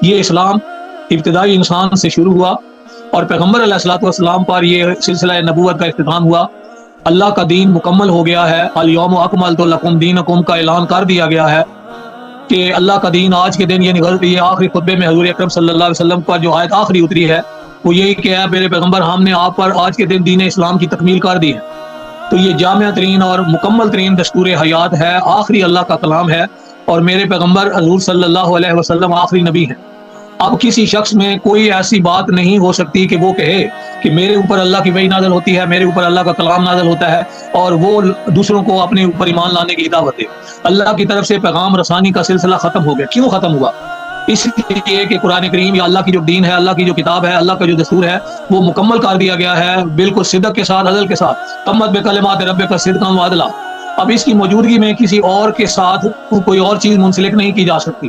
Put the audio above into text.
یہ اسلام ابتدائی انسان سے شروع ہوا اور پیغمبر علیہ الصلوۃ والسلام پر یہ سلسلہ نبوت کا اختتام ہوا. اللہ کا دین مکمل ہو گیا ہے. الیوم اکملت لکم دینکم کا اعلان کر دیا گیا ہے کہ اللہ کا دین آج کے دن، یعنی یہ آخری خطبے میں حضور اکرم صلی اللہ علیہ وسلم پر جو آیت آخری اتری ہے وہ یہی کہ ہے میرے پیغمبر ہم نے آپ پر آج کے دن دین اسلام کی تکمیل کر دی ہے. تو یہ جامع ترین اور مکمل ترین دستور حیات ہے، آخری اللہ کا کلام ہے، اور میرے پیغمبر حضور صلی اللہ علیہ وسلم آخری نبی ہیں. اب کسی شخص میں کوئی ایسی بات نہیں ہو سکتی کہ وہ کہے کہ میرے اوپر اللہ کی وحی نازل ہوتی ہے، میرے اوپر اللہ کا کلام نازل ہوتا ہے، اور وہ دوسروں کو اپنے اوپر ایمان لانے کی دعوت دے. اللہ کی طرف سے پیغام رسانی کا سلسلہ ختم ہو گیا. کیوں ختم ہوا؟ اس لیے کہ قرآن کریم یا اللہ کی جو دین ہے، اللہ کی جو کتاب ہے، اللہ کا جو دستور ہے وہ مکمل کر دیا گیا ہے، بالکل صدق کے ساتھ، عدل کے ساتھ. تمت بکلمات ربک صدقا وعدلا. اب اس کی موجودگی میں کسی اور کے ساتھ کوئی اور چیز منسلک نہیں کی جا سکتی.